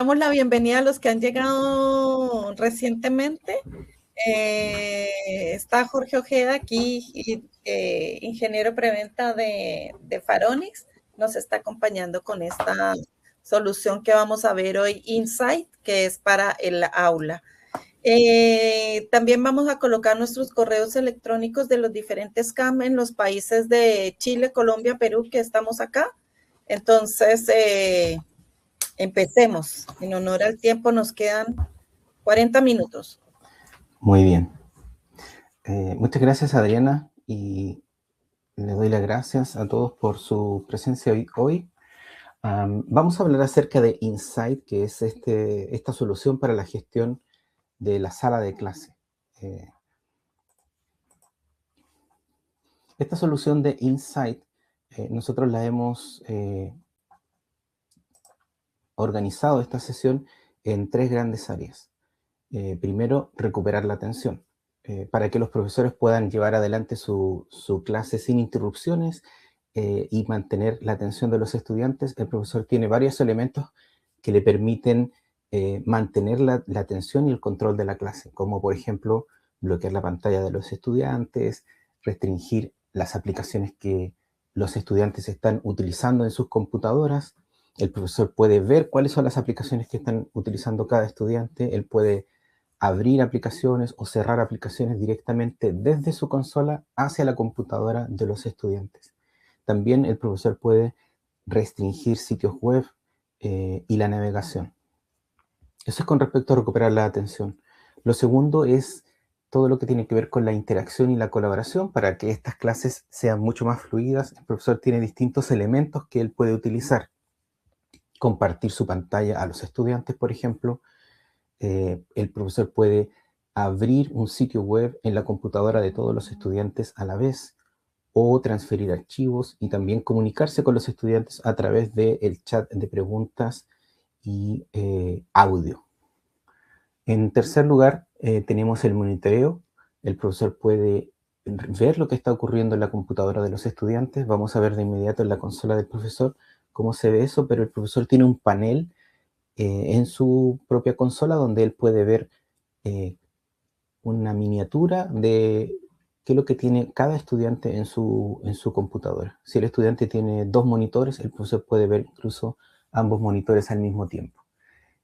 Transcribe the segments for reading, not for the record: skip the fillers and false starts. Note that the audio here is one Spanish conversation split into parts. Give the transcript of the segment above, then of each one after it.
Damos la bienvenida a los que han llegado recientemente. Está Jorge Ojeda aquí, ingeniero preventa de Faronix. Nos está acompañando con esta solución que vamos a ver hoy, Insight, que es para el aula. También vamos a colocar nuestros correos electrónicos de los diferentes CAM en los países de Chile, Colombia, Perú, que estamos acá. Entonces, empecemos. En honor al tiempo nos quedan 40 minutos. Muy bien. Muchas gracias, Adriana, y le doy las gracias a todos por su presencia hoy. Vamos a hablar acerca de Insight, que es esta solución para la gestión de la sala de clase. Esta solución de Insight, nosotros la hemos organizado esta sesión en 3 grandes áreas. Primero, recuperar la atención, para que los profesores puedan llevar adelante su clase sin interrupciones y mantener la atención de los estudiantes. El profesor tiene varios elementos que le permiten mantener la atención y el control de la clase, como por ejemplo bloquear la pantalla de los estudiantes, restringir las aplicaciones que los estudiantes están utilizando en sus computadoras. El profesor puede ver cuáles son las aplicaciones que están utilizando cada estudiante. Él puede abrir aplicaciones o cerrar aplicaciones directamente desde su consola hacia la computadora de los estudiantes. También el profesor puede restringir sitios web y la navegación. Eso es con respecto a recuperar la atención. Lo segundo es todo lo que tiene que ver con la interacción y la colaboración para que estas clases sean mucho más fluidas. El profesor tiene distintos elementos que él puede utilizar. Compartir su pantalla a los estudiantes, por ejemplo. El profesor puede abrir un sitio web en la computadora de todos los estudiantes a la vez o transferir archivos y también comunicarse con los estudiantes a través del chat de preguntas y audio. En tercer lugar, tenemos el monitoreo. El profesor puede ver lo que está ocurriendo en la computadora de los estudiantes. Vamos a ver de inmediato en la consola del profesor cómo se ve eso, pero el profesor tiene un panel en su propia consola donde él puede ver una miniatura de qué es lo que tiene cada estudiante en su computadora. Si el estudiante tiene 2 monitores, el profesor puede ver incluso ambos monitores al mismo tiempo.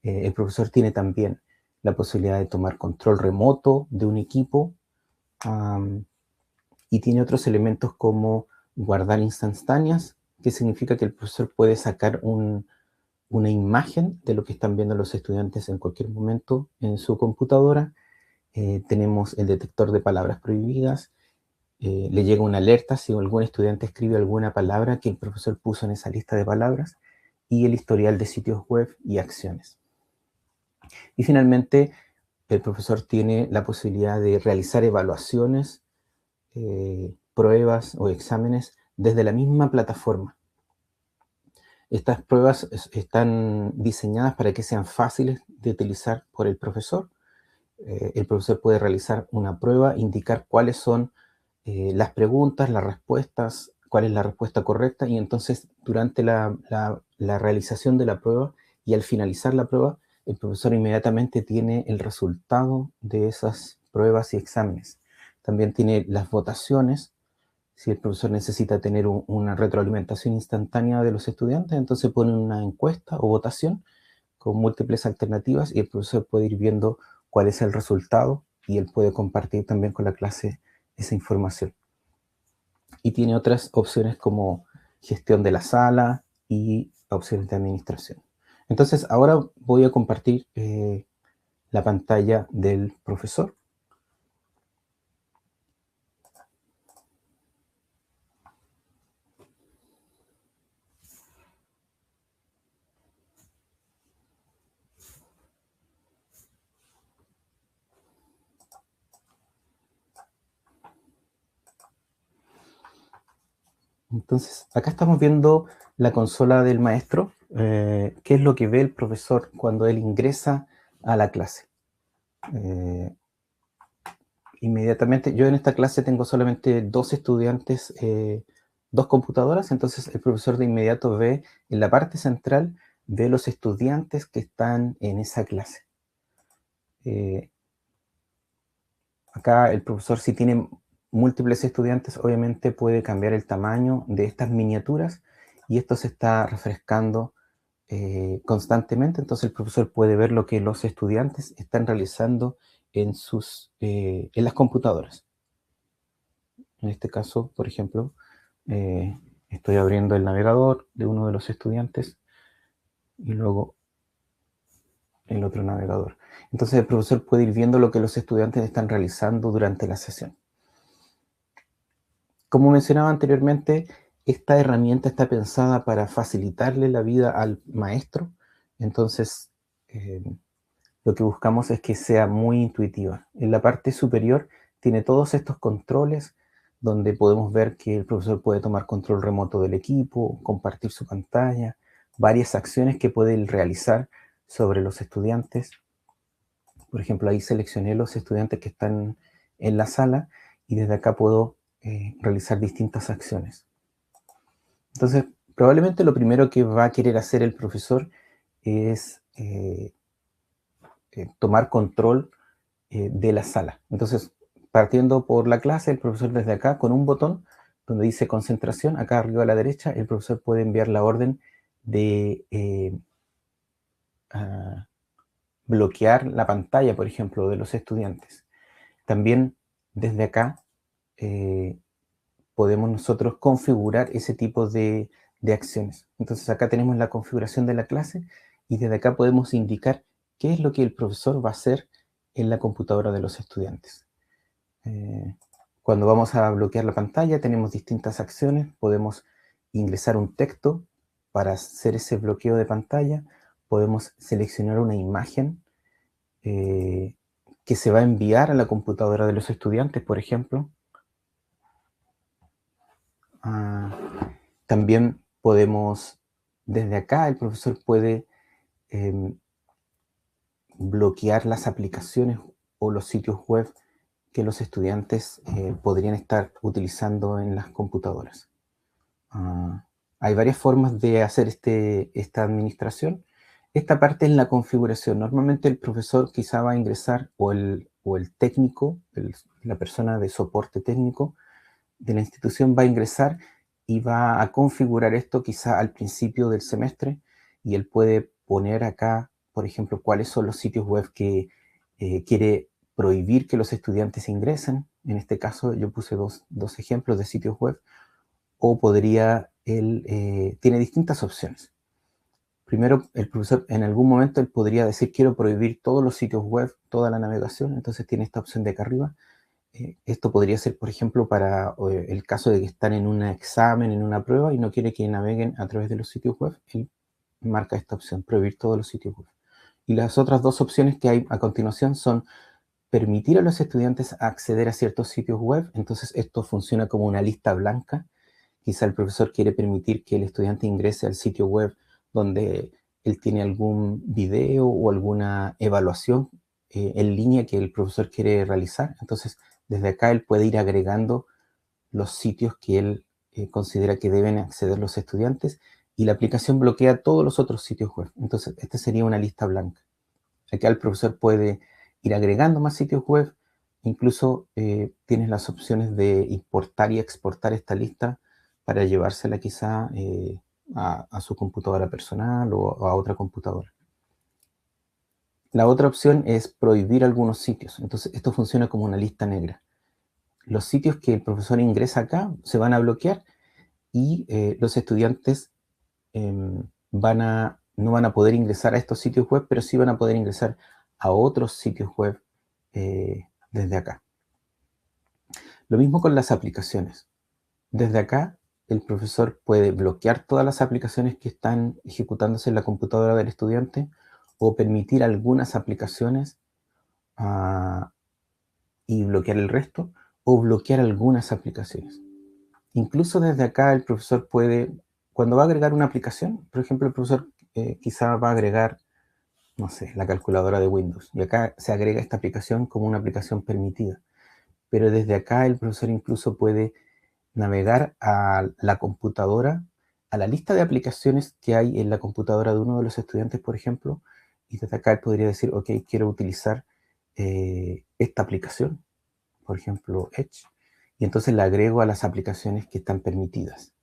El profesor tiene también la posibilidad de tomar control remoto de un equipo y tiene otros elementos como guardar instantáneas, que significa que el profesor puede sacar una imagen de lo que están viendo los estudiantes en cualquier momento en su computadora. Tenemos el detector de palabras prohibidas. Le llega una alerta si algún estudiante escribe alguna palabra que el profesor puso en esa lista de palabras, y el historial de sitios web y acciones. Y finalmente, el profesor tiene la posibilidad de realizar evaluaciones, pruebas o exámenes desde la misma plataforma. Estas pruebas están diseñadas para que sean fáciles de utilizar por el profesor. El profesor puede realizar una prueba, indicar cuáles son las preguntas, las respuestas, cuál es la respuesta correcta, y entonces durante la realización de la prueba y al finalizar la prueba, el profesor inmediatamente tiene el resultado de esas pruebas y exámenes. También tiene las votaciones. Si el profesor necesita tener una retroalimentación instantánea de los estudiantes, entonces pone una encuesta o votación con múltiples alternativas y el profesor puede ir viendo cuál es el resultado y él puede compartir también con la clase esa información. Y tiene otras opciones como gestión de la sala y opciones de administración. Entonces ahora voy a compartir la pantalla del profesor. Entonces, acá estamos viendo la consola del maestro, qué es lo que ve el profesor cuando él ingresa a la clase. Inmediatamente, yo en esta clase tengo solamente 2 estudiantes, 2 computadoras, entonces el profesor de inmediato ve en la parte central de los estudiantes que están en esa clase. Acá el profesor, si tiene múltiples estudiantes, obviamente puede cambiar el tamaño de estas miniaturas y esto se está refrescando constantemente, entonces el profesor puede ver lo que los estudiantes están realizando en las computadoras. En este caso, por ejemplo, estoy abriendo el navegador de uno de los estudiantes y luego el otro navegador. Entonces el profesor puede ir viendo lo que los estudiantes están realizando durante la sesión. Como mencionaba anteriormente, esta herramienta está pensada para facilitarle la vida al maestro, entonces lo que buscamos es que sea muy intuitiva. En la parte superior tiene todos estos controles donde podemos ver que el profesor puede tomar control remoto del equipo, compartir su pantalla, varias acciones que puede realizar sobre los estudiantes. Por ejemplo, ahí seleccioné los estudiantes que están en la sala y desde acá puedo realizar distintas acciones. Entonces, probablemente lo primero que va a querer hacer el profesor es tomar control de la sala. Entonces, partiendo por la clase, el profesor desde acá, con un botón donde dice concentración, acá arriba a la derecha, el profesor puede enviar la orden de bloquear la pantalla, por ejemplo, de los estudiantes. También desde acá podemos nosotros configurar ese tipo de acciones. Entonces acá tenemos la configuración de la clase y desde acá podemos indicar qué es lo que el profesor va a hacer en la computadora de los estudiantes. Cuando vamos a bloquear la pantalla tenemos distintas acciones, podemos ingresar un texto para hacer ese bloqueo de pantalla, podemos seleccionar una imagen que se va a enviar a la computadora de los estudiantes, por ejemplo. También podemos, desde acá el profesor puede bloquear las aplicaciones o los sitios web que los estudiantes podrían estar utilizando en las computadoras. Hay varias formas de hacer esta administración. Esta parte es la configuración. Normalmente el profesor quizá va a ingresar, o el técnico, la persona de soporte técnico de la institución va a ingresar y va a configurar esto quizá al principio del semestre y él puede poner acá, por ejemplo, cuáles son los sitios web que quiere prohibir que los estudiantes ingresen. En este caso yo puse dos ejemplos de sitios web, o podría, tiene distintas opciones. Primero, el profesor en algún momento él podría decir quiero prohibir todos los sitios web, toda la navegación, entonces tiene esta opción de acá arriba. Esto podría ser, por ejemplo, para el caso de que están en un examen, en una prueba y no quiere que naveguen a través de los sitios web, él marca esta opción, prohibir todos los sitios web. Y las otras dos opciones que hay a continuación son permitir a los estudiantes acceder a ciertos sitios web, entonces esto funciona como una lista blanca. Quizá el profesor quiere permitir que el estudiante ingrese al sitio web donde él tiene algún video o alguna evaluación en línea que el profesor quiere realizar, entonces desde acá él puede ir agregando los sitios que él considera que deben acceder los estudiantes y la aplicación bloquea todos los otros sitios web. Entonces, esta sería una lista blanca. Acá el profesor puede ir agregando más sitios web, incluso tienes las opciones de importar y exportar esta lista para llevársela quizá a su computadora personal o a otra computadora. La otra opción es prohibir algunos sitios. Entonces, esto funciona como una lista negra. Los sitios que el profesor ingresa acá se van a bloquear y los estudiantes no van a poder ingresar a estos sitios web, pero sí van a poder ingresar a otros sitios web desde acá. Lo mismo con las aplicaciones. Desde acá, el profesor puede bloquear todas las aplicaciones que están ejecutándose en la computadora del estudiante o permitir algunas aplicaciones y bloquear el resto, o bloquear algunas aplicaciones. Incluso desde acá el profesor puede, cuando va a agregar una aplicación, por ejemplo, el profesor quizá va a agregar, no sé, la calculadora de Windows, y acá se agrega esta aplicación como una aplicación permitida. Pero desde acá el profesor incluso puede navegar a la computadora a la lista de aplicaciones que hay en la computadora de uno de los estudiantes, por ejemplo, y desde acá él podría decir, ok, quiero utilizar esta aplicación, por ejemplo, Edge, y entonces la agrego a las aplicaciones que están permitidas.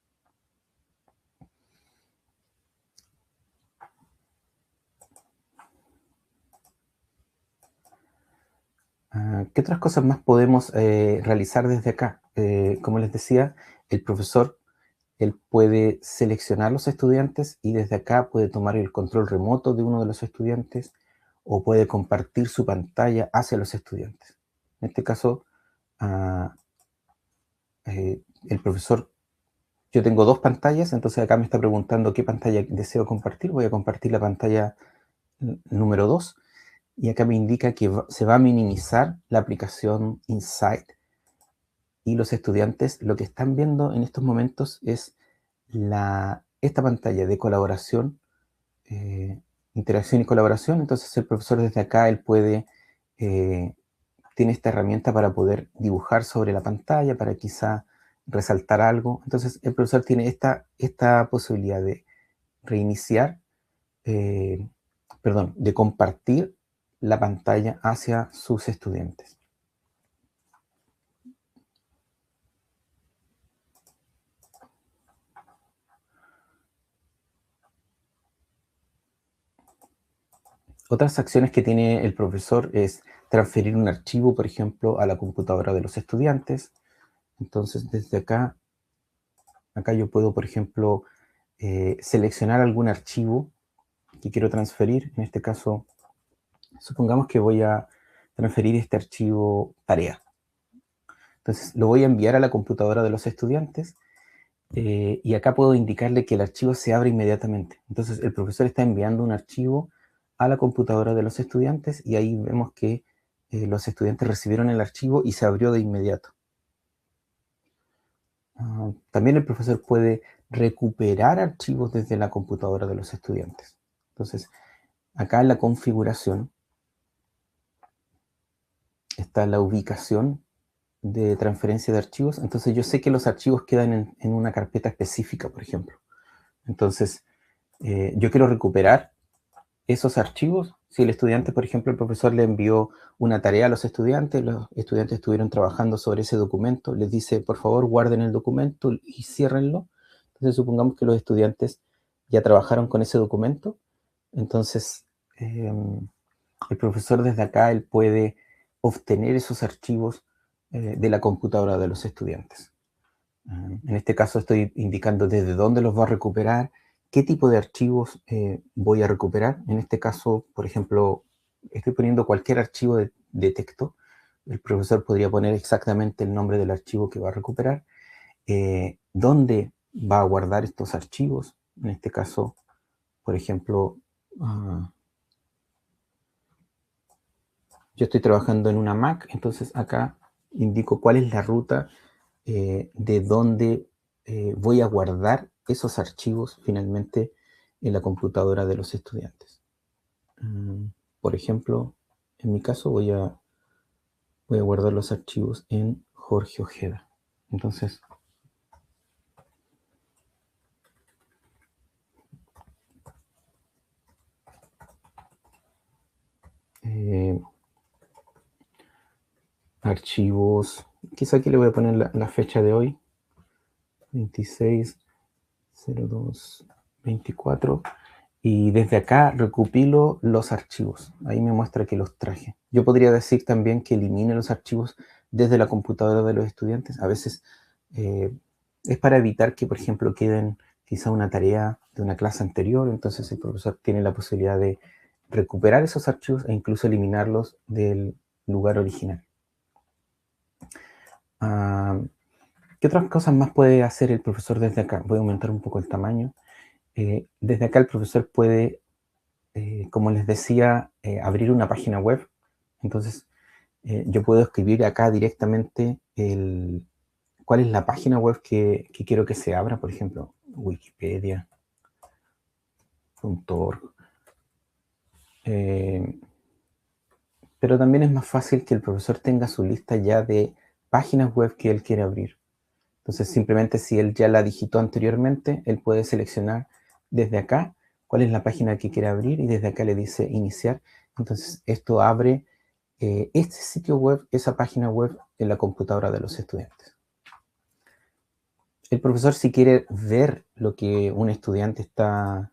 ¿Qué otras cosas más podemos realizar desde acá? Como les decía, el profesor, él puede seleccionar los estudiantes y desde acá puede tomar el control remoto de uno de los estudiantes o puede compartir su pantalla hacia los estudiantes. En este caso, el profesor, yo tengo dos pantallas, entonces acá me está preguntando qué pantalla deseo compartir. Voy a compartir la pantalla número 2 y acá me indica que se va a minimizar la aplicación Insight y los estudiantes lo que están viendo en estos momentos es esta pantalla de colaboración, interacción y colaboración. Entonces el profesor desde acá, él puede, tiene esta herramienta para poder dibujar sobre la pantalla, para quizá resaltar algo. Entonces el profesor tiene esta posibilidad de reiniciar, de compartir la pantalla hacia sus estudiantes. Otras acciones que tiene el profesor es transferir un archivo, por ejemplo, a la computadora de los estudiantes. Entonces, desde acá yo puedo, por ejemplo, seleccionar algún archivo que quiero transferir. En este caso, supongamos que voy a transferir este archivo tarea. Entonces, lo voy a enviar a la computadora de los estudiantes y acá puedo indicarle que el archivo se abre inmediatamente. Entonces, el profesor está enviando un archivo a la computadora de los estudiantes y ahí vemos que los estudiantes recibieron el archivo y se abrió de inmediato. También el profesor puede recuperar archivos desde la computadora de los estudiantes. Entonces, acá en la configuración está la ubicación de transferencia de archivos. Entonces, yo sé que los archivos quedan en una carpeta específica, por ejemplo. Entonces, yo quiero recuperar esos archivos. Si el estudiante, por ejemplo, el profesor le envió una tarea a los estudiantes estuvieron trabajando sobre ese documento, les dice, por favor, guarden el documento y ciérrenlo. Entonces, supongamos que los estudiantes ya trabajaron con ese documento. Entonces, el profesor desde acá, él puede obtener esos archivos de la computadora de los estudiantes. En este caso estoy indicando desde dónde los va a recuperar, qué tipo de archivos voy a recuperar. En este caso, por ejemplo, estoy poniendo cualquier archivo de texto. El profesor podría poner exactamente el nombre del archivo que va a recuperar, dónde va a guardar estos archivos. En este caso, por ejemplo, yo estoy trabajando en una Mac, entonces acá indico cuál es la ruta de dónde voy a guardar esos archivos finalmente en la computadora de los estudiantes. Por ejemplo, en mi caso voy a guardar los archivos en Jorge Ojeda. Entonces, archivos, quizá aquí le voy a poner la fecha de hoy, 26/02/24, y desde acá recopilo los archivos. Ahí me muestra que los traje. Yo podría decir también que elimine los archivos desde la computadora de los estudiantes. A veces es para evitar que, por ejemplo, queden quizá una tarea de una clase anterior, entonces el profesor tiene la posibilidad de recuperar esos archivos e incluso eliminarlos del lugar original. ¿Qué otras cosas más puede hacer el profesor desde acá? Voy a aumentar un poco el tamaño. Desde acá el profesor puede, como les decía, abrir una página web. Entonces, yo puedo escribir acá directamente cuál es la página web que quiero que se abra, por ejemplo, wikipedia.org. Pero también es más fácil que el profesor tenga su lista ya de páginas web que él quiere abrir. Entonces, simplemente si él ya la digitó anteriormente, él puede seleccionar desde acá cuál es la página que quiere abrir y desde acá le dice iniciar. Entonces, esto abre este sitio web, esa página web en la computadora de los estudiantes. El profesor, si quiere ver lo que un estudiante está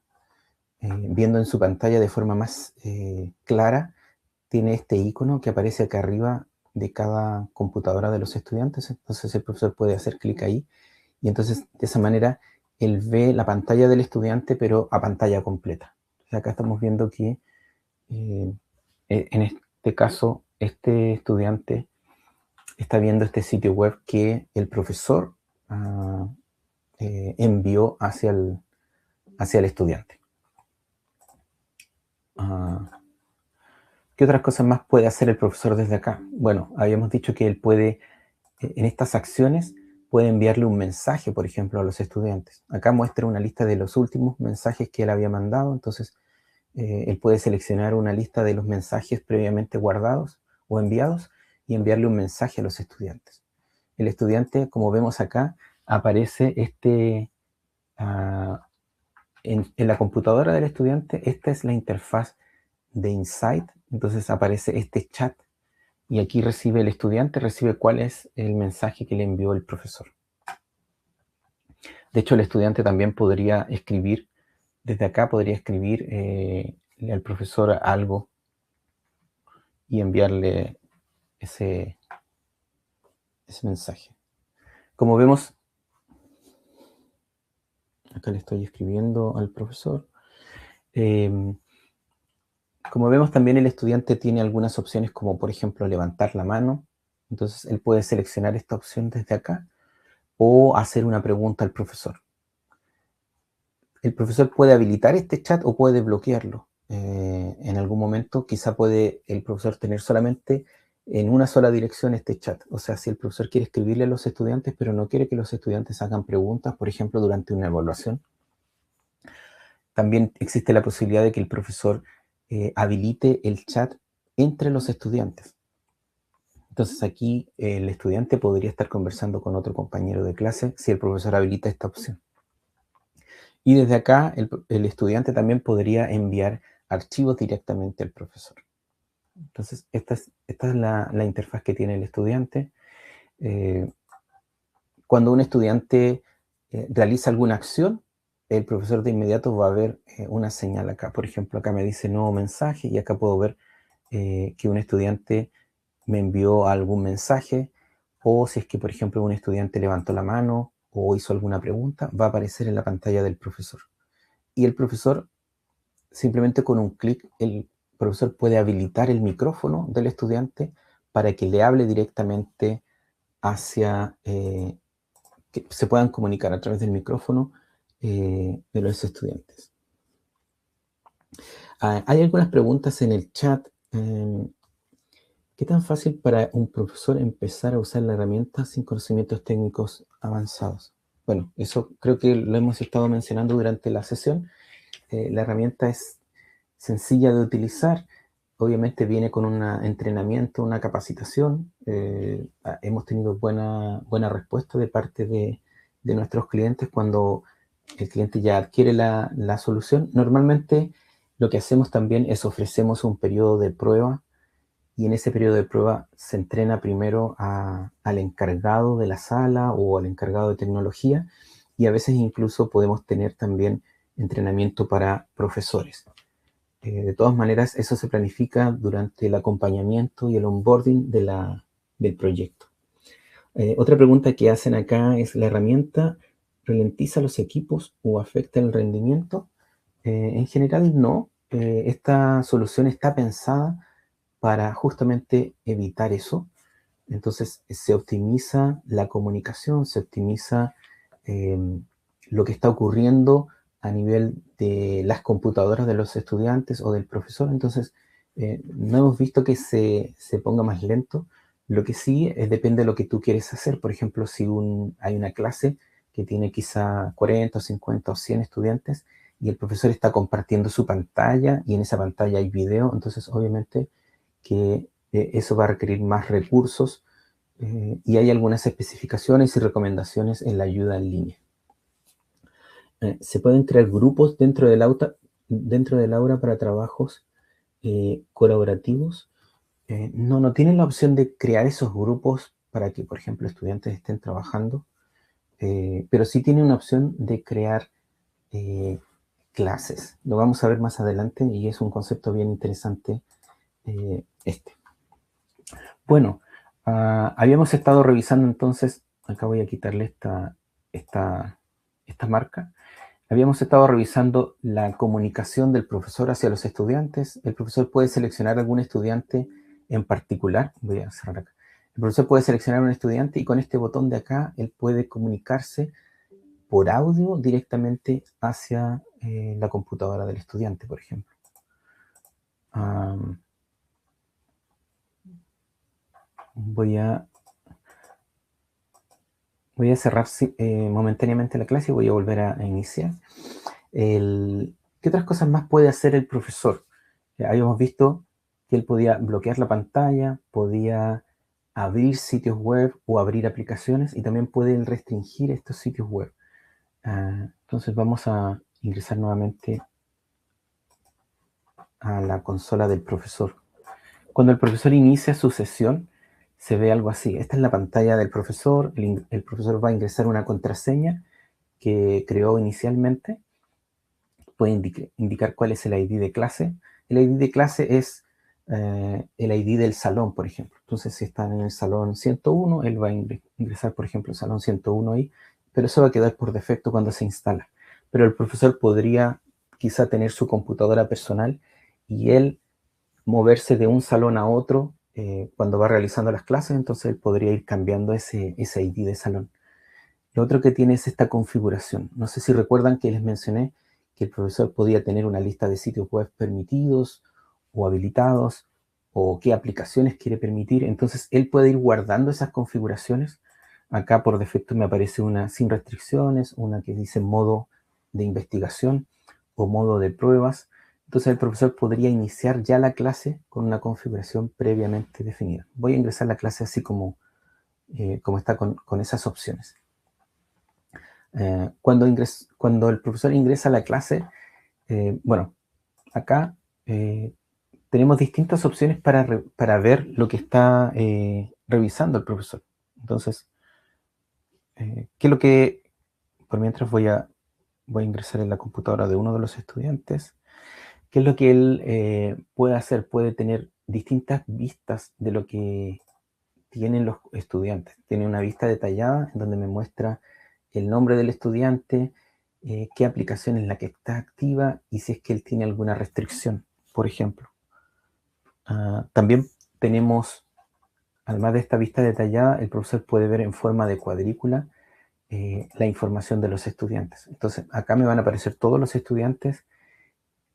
viendo en su pantalla de forma más clara, tiene este icono que aparece acá arriba de cada computadora de los estudiantes. Entonces el profesor puede hacer clic ahí y entonces de esa manera él ve la pantalla del estudiante pero a pantalla completa. Entonces, acá estamos viendo que en este caso este estudiante está viendo este sitio web que el profesor envió hacia el estudiante. ¿Qué otras cosas más puede hacer el profesor desde acá? Bueno, habíamos dicho que él puede, en estas acciones, puede enviarle un mensaje, por ejemplo, a los estudiantes. Acá muestra una lista de los últimos mensajes que él había mandado, entonces él puede seleccionar una lista de los mensajes previamente guardados o enviados y enviarle un mensaje a los estudiantes. El estudiante, como vemos acá, aparece en la computadora del estudiante, esta es la interfaz de Insight, entonces aparece este chat y aquí recibe el estudiante, recibe cuál es el mensaje que le envió el profesor. De hecho, el estudiante también podría escribir, desde acá podría escribir al profesor algo y enviarle ese mensaje. Como vemos, acá le estoy escribiendo al profesor. Como vemos, también el estudiante tiene algunas opciones como, por ejemplo, levantar la mano. Entonces, él puede seleccionar esta opción desde acá o hacer una pregunta al profesor. El profesor puede habilitar este chat o puede bloquearlo. En algún momento quizá puede el profesor tener solamente en una sola dirección este chat. O sea, si el profesor quiere escribirle a los estudiantes, pero no quiere que los estudiantes hagan preguntas, por ejemplo, durante una evaluación, también existe la posibilidad de que el profesor habilite el chat entre los estudiantes. Entonces aquí el estudiante podría estar conversando con otro compañero de clase si el profesor habilita esta opción. Y desde acá el estudiante también podría enviar archivos directamente al profesor. Entonces esta es la interfaz que tiene el estudiante. Cuando un estudiante realiza alguna acción, el profesor de inmediato va a ver una señal acá. Por ejemplo, acá me dice nuevo mensaje y acá puedo ver que un estudiante me envió algún mensaje, o si es que, por ejemplo, un estudiante levantó la mano o hizo alguna pregunta, va a aparecer en la pantalla del profesor. Y el profesor, simplemente con un clic, el profesor puede habilitar el micrófono del estudiante para que le hable directamente hacia, que se puedan comunicar a través del micrófono de los estudiantes. Hay algunas preguntas en el chat. ¿Qué tan fácil para un profesor empezar a usar la herramienta sin conocimientos técnicos avanzados? Bueno, eso creo que lo hemos estado mencionando durante la sesión. La herramienta es sencilla de utilizar. Obviamente viene con un entrenamiento, una capacitación. Hemos tenido buena respuesta de parte de nuestros clientes cuando el cliente ya adquiere la solución. Normalmente lo que hacemos también es ofrecemos un periodo de prueba y en ese periodo de prueba se entrena primero al encargado de la sala o al encargado de tecnología y a veces incluso podemos tener también entrenamiento para profesores. De todas maneras, eso se planifica durante el acompañamiento y el onboarding del proyecto. Otra pregunta que hacen acá es, ¿la herramienta ralentiza los equipos o afecta el rendimiento? En general no. Esta solución está pensada para justamente evitar eso. Entonces se optimiza la comunicación, se optimiza lo que está ocurriendo a nivel de las computadoras de los estudiantes o del profesor. Entonces no hemos visto que se ponga más lento. Lo que sí depende de lo que tú quieres hacer. Por ejemplo, si hay una clase que tiene quizá 40, 50 o 100 estudiantes y el profesor está compartiendo su pantalla y en esa pantalla hay video, entonces obviamente que eso va a requerir más recursos y hay algunas especificaciones y recomendaciones en la ayuda en línea. Se pueden crear grupos dentro del aula para trabajos colaborativos. No tienen la opción de crear esos grupos para que, por ejemplo, estudiantes estén trabajando, pero sí tiene una opción de crear clases. Lo vamos a ver más adelante y es un concepto bien interesante este. Bueno, habíamos estado revisando entonces, acá voy a quitarle esta marca. Habíamos estado revisando la comunicación del profesor hacia los estudiantes. El profesor puede seleccionar algún estudiante en particular. Voy a cerrar acá. El profesor puede seleccionar un estudiante y con este botón de acá, él puede comunicarse por audio directamente hacia la computadora del estudiante, por ejemplo. Voy a cerrar momentáneamente la clase y voy a volver a iniciar. ¿Qué otras cosas más puede hacer el profesor? Habíamos visto que él podía bloquear la pantalla, podía abrir sitios web o abrir aplicaciones y también puede restringir estos sitios web. Entonces vamos a ingresar nuevamente a la consola del profesor. Cuando el profesor inicia su sesión, se ve algo así. Esta es la pantalla del profesor. El profesor va a ingresar una contraseña que creó inicialmente. Puede indicar cuál es el ID de clase. El ID de clase es el ID del salón, por ejemplo. Entonces, si están en el salón 101, él va a ingresar, por ejemplo, el salón 101 ahí, pero eso va a quedar por defecto cuando se instala. Pero el profesor podría quizá tener su computadora personal y él moverse de un salón a otro cuando va realizando las clases, entonces él podría ir cambiando ese ID de salón. Lo otro que tiene es esta configuración. No sé si recuerdan que les mencioné que el profesor podía tener una lista de sitios web permitidos o habilitados o qué aplicaciones quiere permitir. Entonces él puede ir guardando esas configuraciones. Acá por defecto me aparece una sin restricciones, una que dice modo de investigación o modo de pruebas. Entonces el profesor podría iniciar ya la clase con una configuración previamente definida. Voy a ingresar la clase así como está con esas opciones. Cuando el profesor ingresa a la clase, bueno, acá tenemos distintas opciones para ver lo que está revisando el profesor. Entonces, ¿qué es lo que, por mientras voy a ingresar en la computadora de uno de los estudiantes, qué es lo que él puede hacer? Puede tener distintas vistas de lo que tienen los estudiantes. Tiene una vista detallada en donde me muestra el nombre del estudiante, qué aplicación es la que está activa y si es que él tiene alguna restricción, por ejemplo. También tenemos, además de esta vista detallada, el profesor puede ver en forma de cuadrícula la información de los estudiantes. Entonces, acá me van a aparecer todos los estudiantes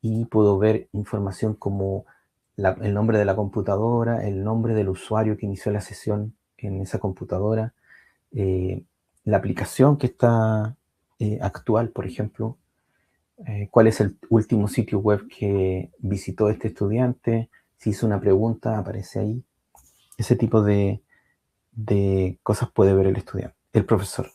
y puedo ver información como el nombre de la computadora, el nombre del usuario que inició la sesión en esa computadora, la aplicación que está actual, por ejemplo, cuál es el último sitio web que visitó este estudiante, si hizo una pregunta, aparece ahí. Ese tipo de cosas puede ver el estudiante, el profesor.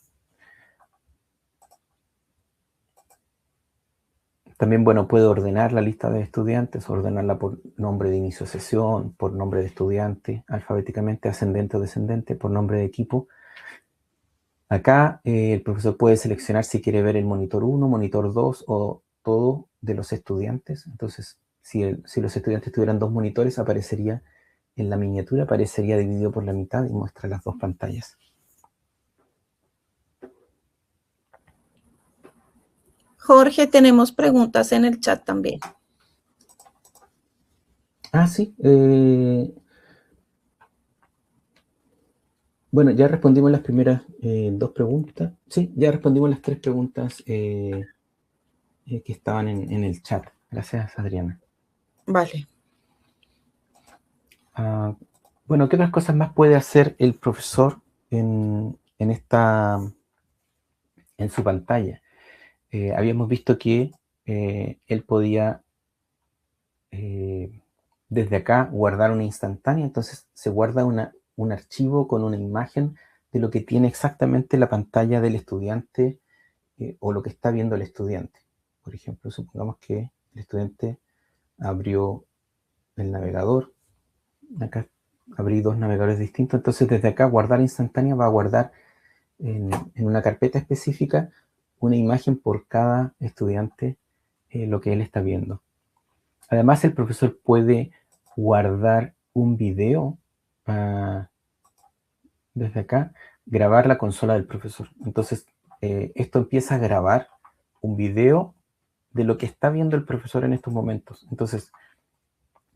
También, bueno, puede ordenar la lista de estudiantes, ordenarla por nombre de inicio de sesión, por nombre de estudiante, alfabéticamente, ascendente o descendente, por nombre de equipo. Acá el profesor puede seleccionar si quiere ver el monitor 1, monitor 2 o todo de los estudiantes. Entonces, si los estudiantes tuvieran dos monitores, aparecería en la miniatura, aparecería dividido por la mitad y muestra las dos pantallas. Jorge, tenemos preguntas en el chat también. Sí. Bueno, ya respondimos las primeras dos preguntas. Sí, ya respondimos las tres preguntas que estaban en el chat. Gracias, Adriana. Vale. Bueno, ¿qué otras cosas más puede hacer el profesor en su pantalla? Habíamos visto que él podía desde acá guardar una instantánea, entonces se guarda un archivo con una imagen de lo que tiene exactamente la pantalla del estudiante o lo que está viendo el estudiante. Por ejemplo, supongamos que el estudiante abrió el navegador. Acá abrí dos navegadores distintos. Entonces, desde acá, guardar instantánea va a guardar en una carpeta específica una imagen por cada estudiante, lo que él está viendo. Además, el profesor puede guardar un video desde acá, grabar la consola del profesor. Entonces, esto empieza a grabar un video de lo que está viendo el profesor en estos momentos. Entonces,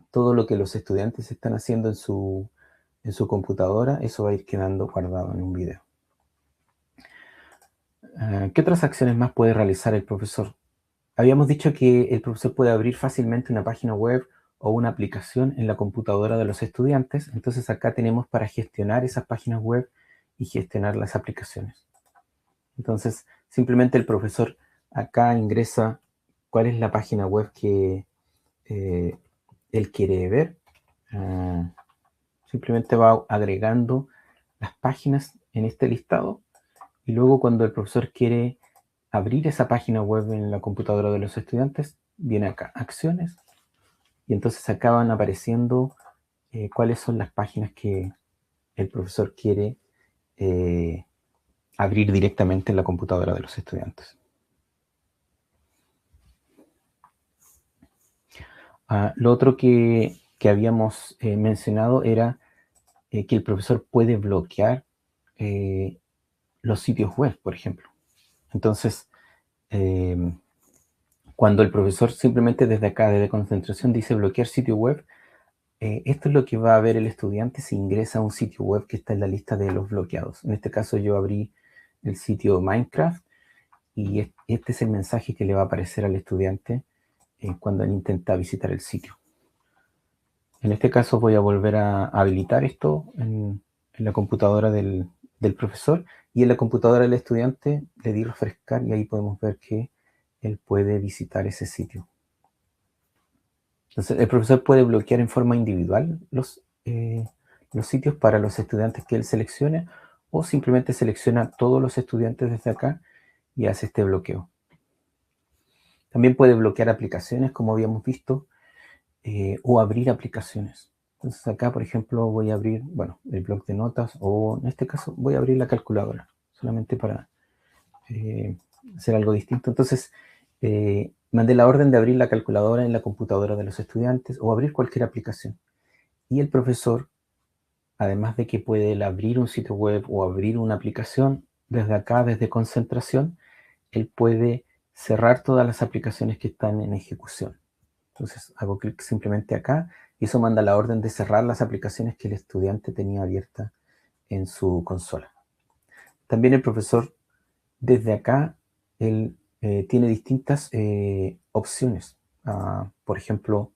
todo lo que los estudiantes están haciendo en su computadora, eso va a ir quedando guardado en un video. ¿Qué otras acciones más puede realizar el profesor? Habíamos dicho que el profesor puede abrir fácilmente una página web o una aplicación en la computadora de los estudiantes. Entonces acá tenemos para gestionar esas páginas web y gestionar las aplicaciones. Entonces simplemente el profesor acá ingresa cuál es la página web que él quiere ver. Simplemente va agregando las páginas en este listado y luego cuando el profesor quiere abrir esa página web en la computadora de los estudiantes, viene acá, acciones, y entonces acá van apareciendo cuáles son las páginas que el profesor quiere abrir directamente en la computadora de los estudiantes. Lo otro que habíamos mencionado era que el profesor puede bloquear los sitios web, por ejemplo. Entonces, cuando el profesor simplemente desde acá, desde concentración, dice bloquear sitio web, esto es lo que va a ver el estudiante si ingresa a un sitio web que está en la lista de los bloqueados. En este caso yo abrí el sitio Minecraft y este es el mensaje que le va a aparecer al estudiante cuando él intenta visitar el sitio. En este caso voy a volver a habilitar esto en la computadora del profesor, y en la computadora del estudiante le di refrescar y ahí podemos ver que él puede visitar ese sitio. Entonces el profesor puede bloquear en forma individual los sitios para los estudiantes que él seleccione, o simplemente selecciona todos los estudiantes desde acá y hace este bloqueo. También puede bloquear aplicaciones, como habíamos visto, o abrir aplicaciones. Entonces acá, por ejemplo, voy a abrir, bueno, el bloc de notas, o en este caso voy a abrir la calculadora, solamente para hacer algo distinto. Entonces, mandé la orden de abrir la calculadora en la computadora de los estudiantes, o abrir cualquier aplicación. Y el profesor, además de que puede abrir un sitio web o abrir una aplicación, desde acá, desde concentración, él puede cerrar todas las aplicaciones que están en ejecución. Entonces hago clic simplemente acá y eso manda la orden de cerrar las aplicaciones que el estudiante tenía abierta en su consola. También el profesor, desde acá, él tiene distintas opciones. Por ejemplo,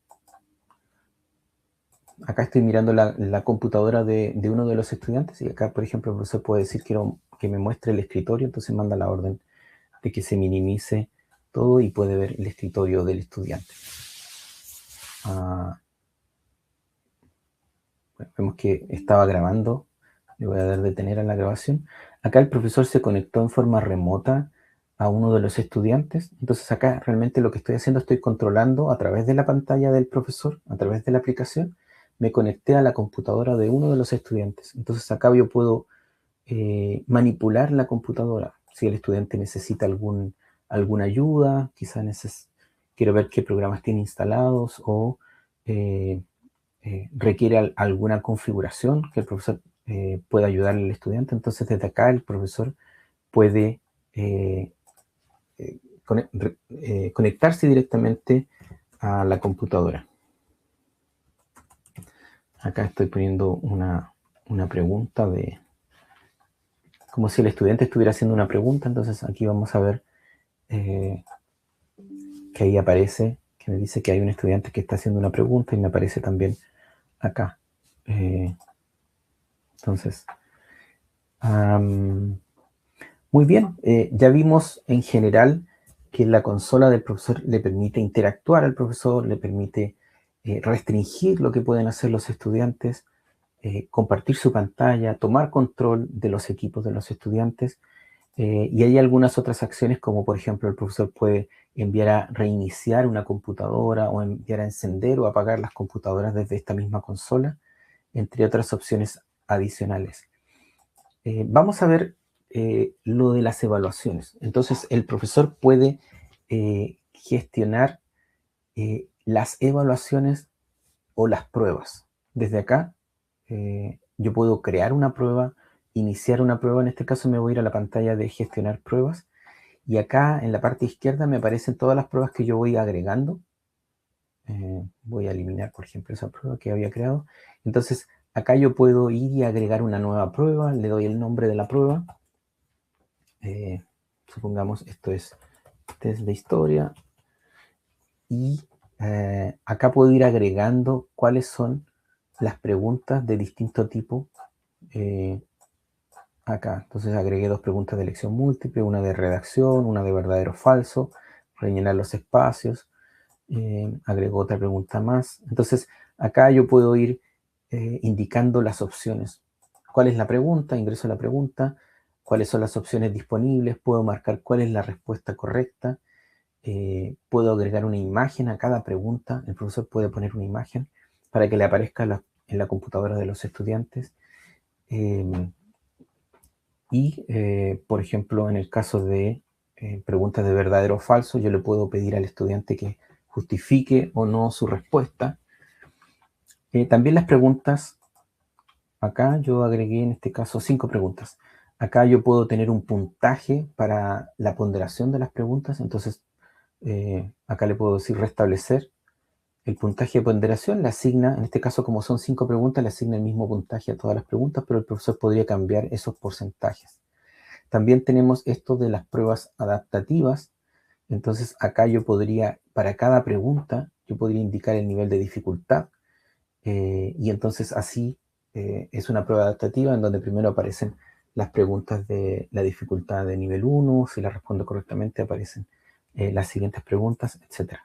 acá estoy mirando la computadora de uno de los estudiantes y acá, por ejemplo, el profesor puede decir quiero que me muestre el escritorio, entonces manda la orden de que se minimice todo y puede ver el escritorio del estudiante. Bueno, vemos que estaba grabando, le voy a dar detener a la grabación. Acá el profesor se conectó en forma remota a uno de los estudiantes, entonces acá realmente lo que estoy haciendo, estoy controlando a través de la pantalla del profesor, a través de la aplicación, me conecté a la computadora de uno de los estudiantes. Entonces acá yo puedo manipular la computadora. Si el estudiante necesita alguna ayuda, quizás quiero ver qué programas tiene instalados o requiere alguna configuración que el profesor pueda ayudarle al estudiante. Entonces desde acá el profesor puede conectarse directamente a la computadora. Acá estoy poniendo una pregunta como si el estudiante estuviera haciendo una pregunta. Entonces aquí vamos a ver que ahí aparece, que me dice que hay un estudiante que está haciendo una pregunta y me aparece también acá. Entonces, muy bien, ya vimos en general que la consola del profesor le permite interactuar al profesor, le permite restringir lo que pueden hacer los estudiantes, compartir su pantalla, tomar control de los equipos de los estudiantes. Y hay algunas otras acciones, como por ejemplo el profesor puede enviar a reiniciar una computadora o enviar a encender o apagar las computadoras desde esta misma consola, entre otras opciones adicionales. Vamos a ver lo de las evaluaciones. Entonces el profesor puede gestionar las evaluaciones o las pruebas. Desde acá yo puedo crear una prueba, iniciar una prueba. En este caso me voy a ir a la pantalla de gestionar pruebas y acá en la parte izquierda me aparecen todas las pruebas que yo voy agregando. Voy a eliminar, por ejemplo, esa prueba que había creado. Entonces acá yo puedo ir y agregar una nueva prueba, le doy el nombre de la prueba. Supongamos esto es test de historia y acá puedo ir agregando cuáles son las preguntas de distinto tipo acá. Entonces agregué 2 preguntas de elección múltiple, una de redacción, una de verdadero o falso, rellenar los espacios, agrego otra pregunta más. Entonces acá yo puedo ir indicando las opciones. ¿Cuál es la pregunta? Ingreso la pregunta. ¿Cuáles son las opciones disponibles? Puedo marcar cuál es la respuesta correcta. Puedo agregar una imagen a cada pregunta. El profesor puede poner una imagen para que le aparezca en la computadora de los estudiantes. Por ejemplo, en el caso de preguntas de verdadero o falso, yo le puedo pedir al estudiante que justifique o no su respuesta. También las preguntas, acá yo agregué en este caso 5 preguntas. Acá yo puedo tener un puntaje para la ponderación de las preguntas, entonces acá le puedo decir restablecer. El puntaje de ponderación le asigna, en este caso como son 5 preguntas, le asigna el mismo puntaje a todas las preguntas, pero el profesor podría cambiar esos porcentajes. También tenemos esto de las pruebas adaptativas. Entonces acá yo podría, para cada pregunta, yo podría indicar el nivel de dificultad. Y entonces así es una prueba adaptativa en donde primero aparecen las preguntas de la dificultad de nivel 1. Si las respondo correctamente aparecen las siguientes preguntas, etc.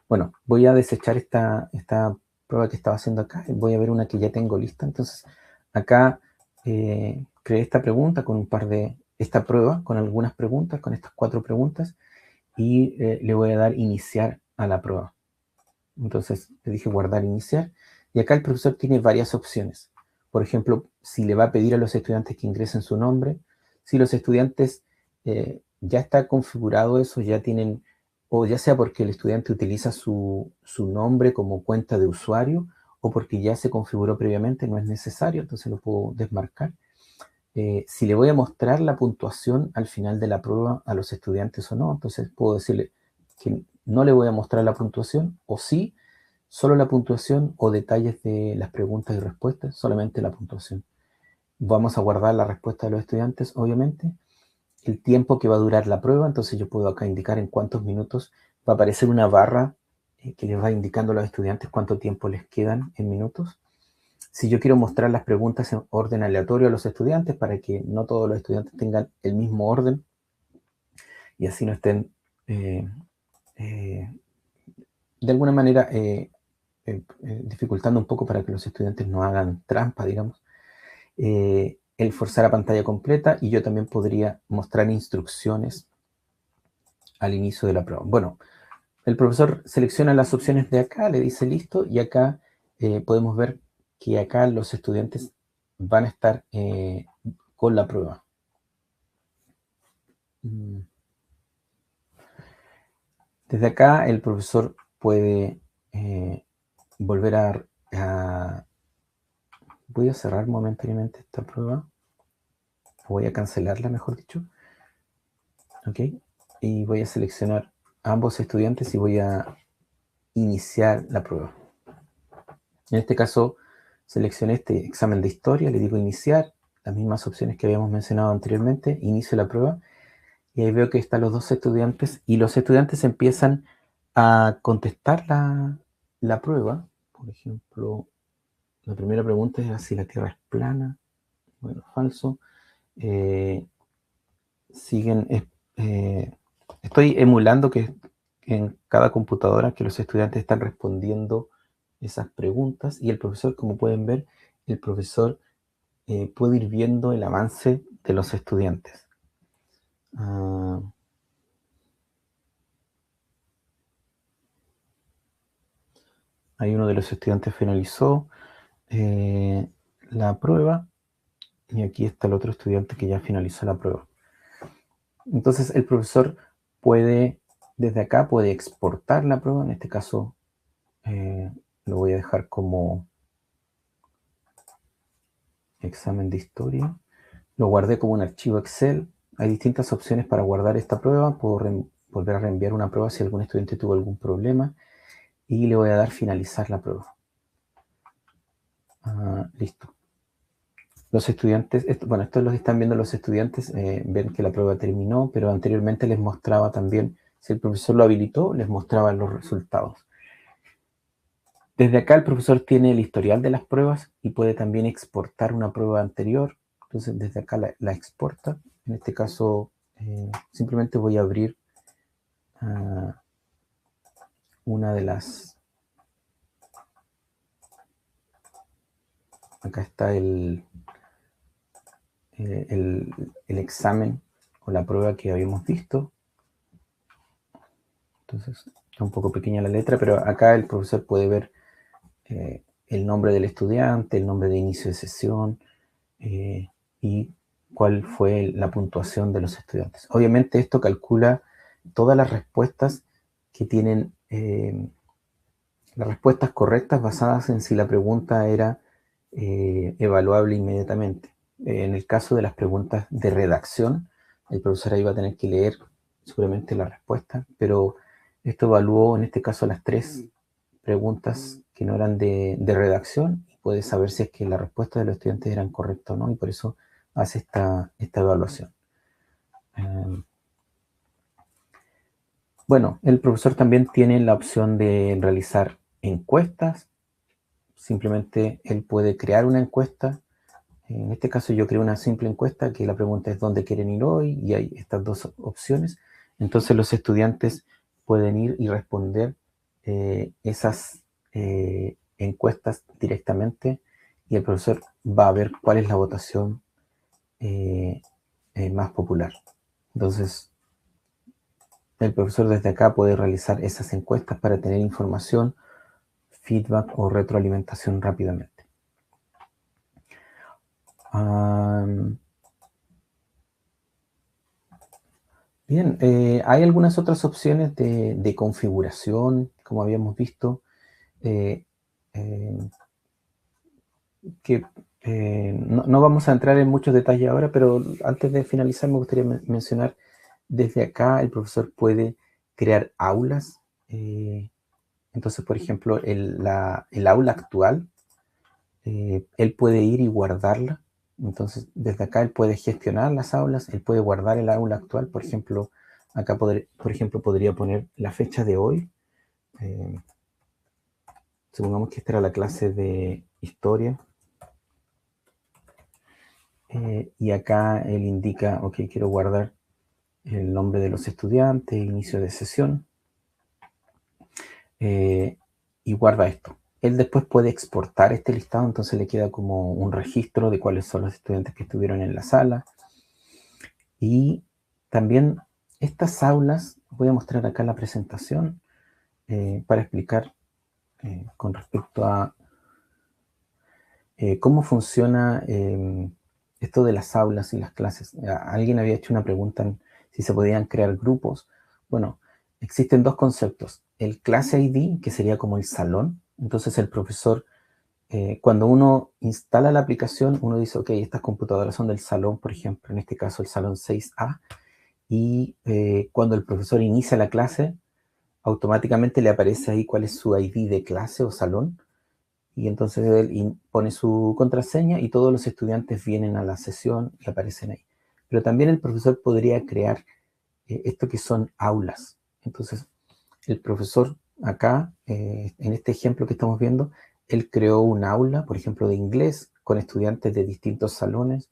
Bueno, voy a desechar esta prueba que estaba haciendo acá. Voy a ver una que ya tengo lista. Entonces acá creé esta pregunta con esta prueba con algunas preguntas, con estas 4 preguntas, y le voy a dar iniciar a la prueba. Entonces le dije guardar, iniciar, y acá el profesor tiene varias opciones. Por ejemplo, si le va a pedir a los estudiantes que ingresen su nombre, si los estudiantes ya está configurado eso, ya tienen, o ya sea porque el estudiante utiliza su nombre como cuenta de usuario, o porque ya se configuró previamente, no es necesario, entonces lo puedo desmarcar. Si le voy a mostrar la puntuación al final de la prueba a los estudiantes o no, entonces puedo decirle que no le voy a mostrar la puntuación, o sí, solo la puntuación o detalles de las preguntas y respuestas, solamente la puntuación. Vamos a guardar la respuesta de los estudiantes, obviamente, el tiempo que va a durar la prueba, entonces yo puedo acá indicar en cuántos minutos va a aparecer una barra que les va indicando a los estudiantes cuánto tiempo les quedan en minutos. Si yo quiero mostrar las preguntas en orden aleatorio a los estudiantes para que no todos los estudiantes tengan el mismo orden y así no estén de alguna manera dificultando un poco para que los estudiantes no hagan trampa, digamos, el forzar a pantalla completa, y yo también podría mostrar instrucciones al inicio de la prueba. Bueno, el profesor selecciona las opciones de acá, le dice listo, y acá podemos ver que acá los estudiantes van a estar con la prueba. Desde acá el profesor puede volver voy a cerrar momentáneamente esta prueba. Voy a cancelarla, mejor dicho. Ok. Y voy a seleccionar a ambos estudiantes y voy a iniciar la prueba. En este caso, seleccioné este examen de historia, le digo iniciar, las mismas opciones que habíamos mencionado anteriormente, inicio la prueba, y ahí veo que están los 2 estudiantes, y los estudiantes empiezan a contestar la prueba. Por ejemplo, la primera pregunta era si la Tierra es plana. Bueno, falso. Siguen, estoy emulando que en cada computadora que los estudiantes están respondiendo esas preguntas y el profesor, como pueden ver, el profesor puede ir viendo el avance de los estudiantes. Ahí uno de los estudiantes finalizó la prueba y aquí está el otro estudiante que ya finalizó la prueba. Entonces el profesor puede, desde acá, puede exportar la prueba. En este caso lo voy a dejar como examen de historia. Lo guardé como un archivo Excel. Hay distintas opciones para guardar esta prueba. Puedo volver a reenviar una prueba si algún estudiante tuvo algún problema. Y le voy a dar finalizar la prueba. Listo. Los estudiantes, bueno, esto lo están viendo los estudiantes, ven que la prueba terminó, pero anteriormente les mostraba también, si el profesor lo habilitó, les mostraba los resultados. Desde acá el profesor tiene el historial de las pruebas y puede también exportar una prueba anterior. Entonces desde acá la exporta. En este caso simplemente voy a abrir una de las... Acá está el examen o la prueba que habíamos visto. Entonces está un poco pequeña la letra, pero acá el profesor puede ver el nombre del estudiante, el nombre de inicio de sesión y cuál fue la puntuación de los estudiantes. Obviamente esto calcula todas las respuestas que tienen, las respuestas correctas basadas en si la pregunta era evaluable inmediatamente. En el caso de las preguntas de redacción, el profesor ahí va a tener que leer seguramente la respuesta, pero esto evaluó en este caso las 3 preguntas que no eran de redacción y puede saber si es que las respuestas de los estudiantes eran correctas o no, y por eso hace esta evaluación. Bueno, el profesor también tiene la opción de realizar encuestas. Simplemente él puede crear una encuesta. En este caso yo creo una simple encuesta que la pregunta es ¿dónde quieren ir hoy? Y hay estas 2 opciones. Entonces los estudiantes pueden ir y responder esas encuestas directamente y el profesor va a ver cuál es la votación más popular. Entonces el profesor desde acá puede realizar esas encuestas para tener información, feedback o retroalimentación rápidamente. Bien, hay algunas otras opciones de configuración, como habíamos visto, que no vamos a entrar en muchos detalles ahora, pero antes de finalizar me gustaría mencionar, desde acá el profesor puede crear aulas. Entonces, por ejemplo, el aula actual, él puede ir y guardarla. Entonces, desde acá él puede gestionar las aulas, él puede guardar el aula actual. Por ejemplo, acá por ejemplo, podría poner la fecha de hoy. Supongamos que esta era la clase de historia. Y acá él indica, ok, quiero guardar el nombre de los estudiantes, inicio de sesión. Y guarda esto. Él después puede exportar este listado, entonces le queda como un registro de cuáles son los estudiantes que estuvieron en la sala. Y también estas aulas, voy a mostrar acá la presentación para explicar con respecto a cómo funciona esto de las aulas y las clases. Alguien había hecho una pregunta en si se podían crear grupos. Bueno, existen 2 conceptos. El clase ID, que sería como el salón. Entonces el profesor, cuando uno instala la aplicación, uno dice, ok, estas computadoras son del salón, por ejemplo, en este caso el salón 6A. Y cuando el profesor inicia la clase, automáticamente le aparece ahí cuál es su ID de clase o salón. Y entonces él pone su contraseña y todos los estudiantes vienen a la sesión y aparecen ahí. Pero también el profesor podría crear esto que son aulas. Entonces, el profesor acá, en este ejemplo que estamos viendo, él creó un aula, por ejemplo, de inglés, con estudiantes de distintos salones,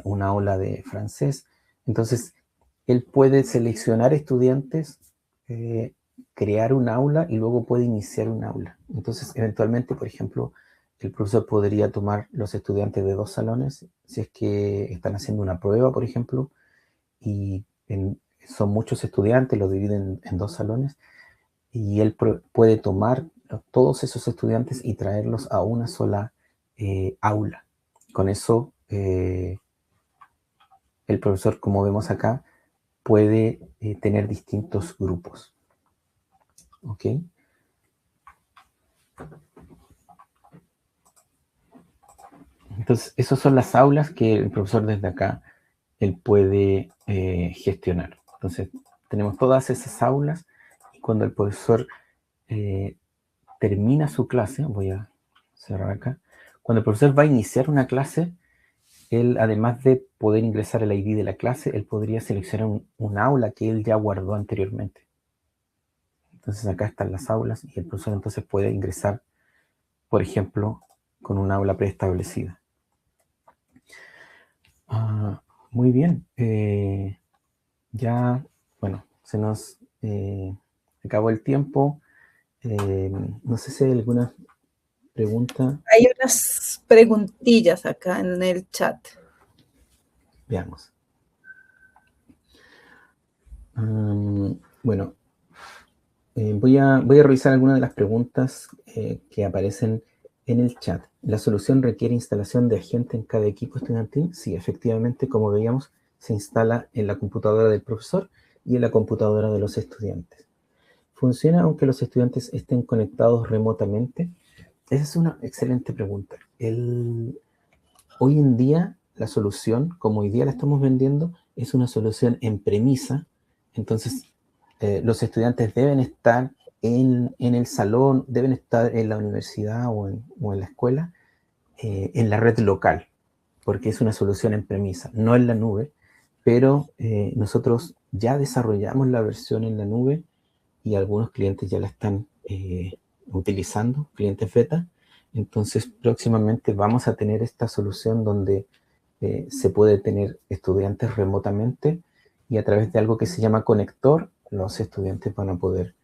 una aula de francés. Entonces, él puede seleccionar estudiantes crear un aula y luego puede iniciar un aula. Entonces, eventualmente, por ejemplo, el profesor podría tomar los estudiantes de 2 salones, si es que están haciendo una prueba, por ejemplo, y son muchos estudiantes, los dividen en 2 salones, y él puede tomar todos esos estudiantes y traerlos a una sola aula. Con eso, el profesor, como vemos acá, puede tener distintos grupos. ¿Ok? Entonces, esas son las aulas que el profesor desde acá, él puede gestionar. Entonces, tenemos todas esas aulas y cuando el profesor termina su clase, voy a cerrar acá, cuando el profesor va a iniciar una clase, él, además de poder ingresar el ID de la clase, él podría seleccionar un aula que él ya guardó anteriormente. Entonces acá están las aulas y el profesor entonces puede ingresar, por ejemplo, con un aula preestablecida. Muy bien. Ya, bueno, se nos acabó el tiempo. No sé si hay alguna pregunta. Hay unas preguntillas acá en el chat. Veamos. Bueno, voy a revisar algunas de las preguntas que aparecen en el chat. ¿La solución requiere instalación de agente en cada equipo estudiantil? Sí, efectivamente, como veíamos, se instala en la computadora del profesor y en la computadora de los estudiantes. ¿Funciona aunque los estudiantes estén conectados remotamente? Esa es una excelente pregunta. Hoy en día, la solución, como hoy día la estamos vendiendo, es una solución en premisa. Entonces, los estudiantes deben estar en el salón, deben estar en la universidad o en la escuela, en la red local, porque es una solución en premisa, no en la nube, pero nosotros ya desarrollamos la versión en la nube y algunos clientes ya la están utilizando, clientes beta. Entonces, próximamente vamos a tener esta solución donde se puede tener estudiantes remotamente y a través de algo que se llama conector, los estudiantes van a poder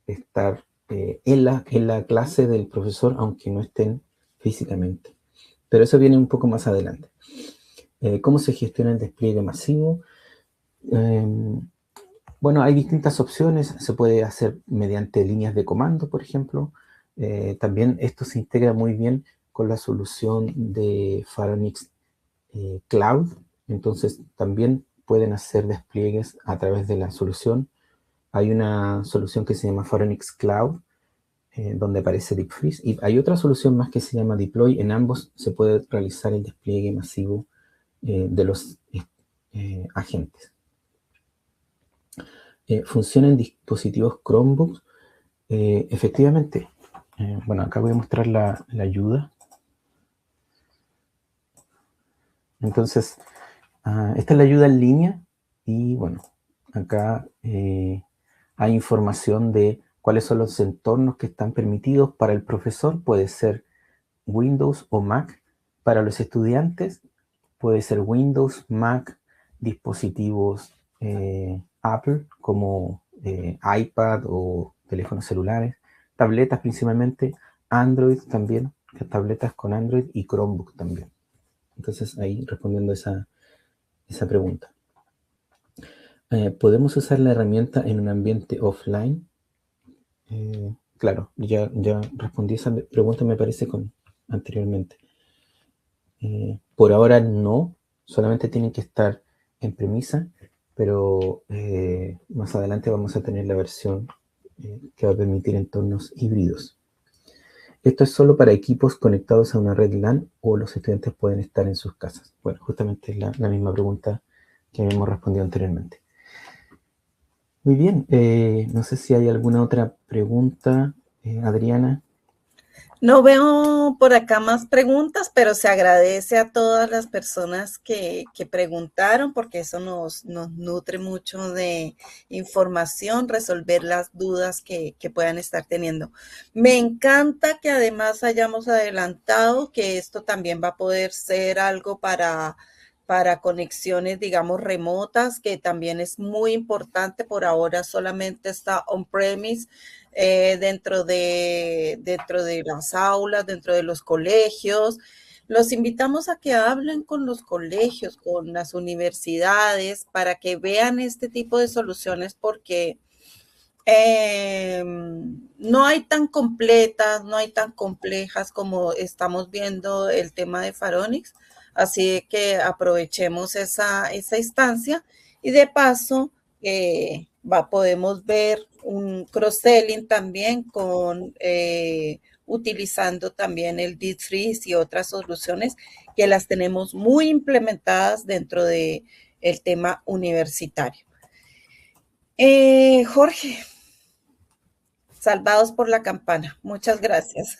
estar en la clase del profesor, aunque no estén físicamente. Pero eso viene un poco más adelante. ¿Cómo se gestiona el despliegue masivo? Bueno, hay distintas opciones. Se puede hacer mediante líneas de comando, por ejemplo. También esto se integra muy bien con la solución de Pharonix Cloud. Entonces, también pueden hacer despliegues a través de la solución. Hay una solución que se llama Pharonix Cloud, donde aparece Deep Freeze. Y hay otra solución más que se llama Deploy. En ambos se puede realizar el despliegue masivo de los agentes. ¿Funciona en dispositivos Chromebooks? Efectivamente. Bueno, acá voy a mostrar la ayuda. Entonces, esta es la ayuda en línea y bueno, acá hay información de cuáles son los entornos que están permitidos para el profesor. Puede ser Windows o Mac. Para los estudiantes puede ser Windows, Mac, dispositivos Apple como iPad o teléfonos celulares, tabletas principalmente, Android también, tabletas con Android y Chromebook también. Entonces ahí respondiendo esa pregunta. ¿Podemos usar la herramienta en un ambiente offline? Claro, ya respondí esa pregunta, me parece, anteriormente. Por ahora no, solamente tienen que estar en premisa, pero más adelante vamos a tener la versión que va a permitir entornos híbridos. ¿Esto es solo para equipos conectados a una red LAN o los estudiantes pueden estar en sus casas? Bueno, justamente es la misma pregunta que hemos respondido anteriormente. Muy bien, no sé si hay alguna otra pregunta, Adriana. No veo por acá más preguntas, pero se agradece a todas las personas que preguntaron porque eso nos nutre mucho de información, resolver las dudas que puedan estar teniendo. Me encanta que además hayamos adelantado que esto también va a poder ser algo para para conexiones, digamos, remotas, que también es muy importante. Por ahora solamente está on-premise dentro de las aulas, dentro de los colegios. Los invitamos a que hablen con los colegios, con las universidades, para que vean este tipo de soluciones, porque no hay tan completas, no hay tan complejas como estamos viendo el tema de Pharonix, así que aprovechemos esa instancia y de paso podemos ver un cross-selling también utilizando también el D3 y otras soluciones que las tenemos muy implementadas dentro de el tema universitario. Jorge, salvados por la campana. Muchas gracias.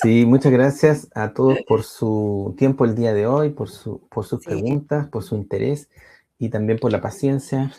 Sí, muchas gracias a todos por su tiempo el día de hoy, por sus Sí, preguntas, por su interés y también por la paciencia.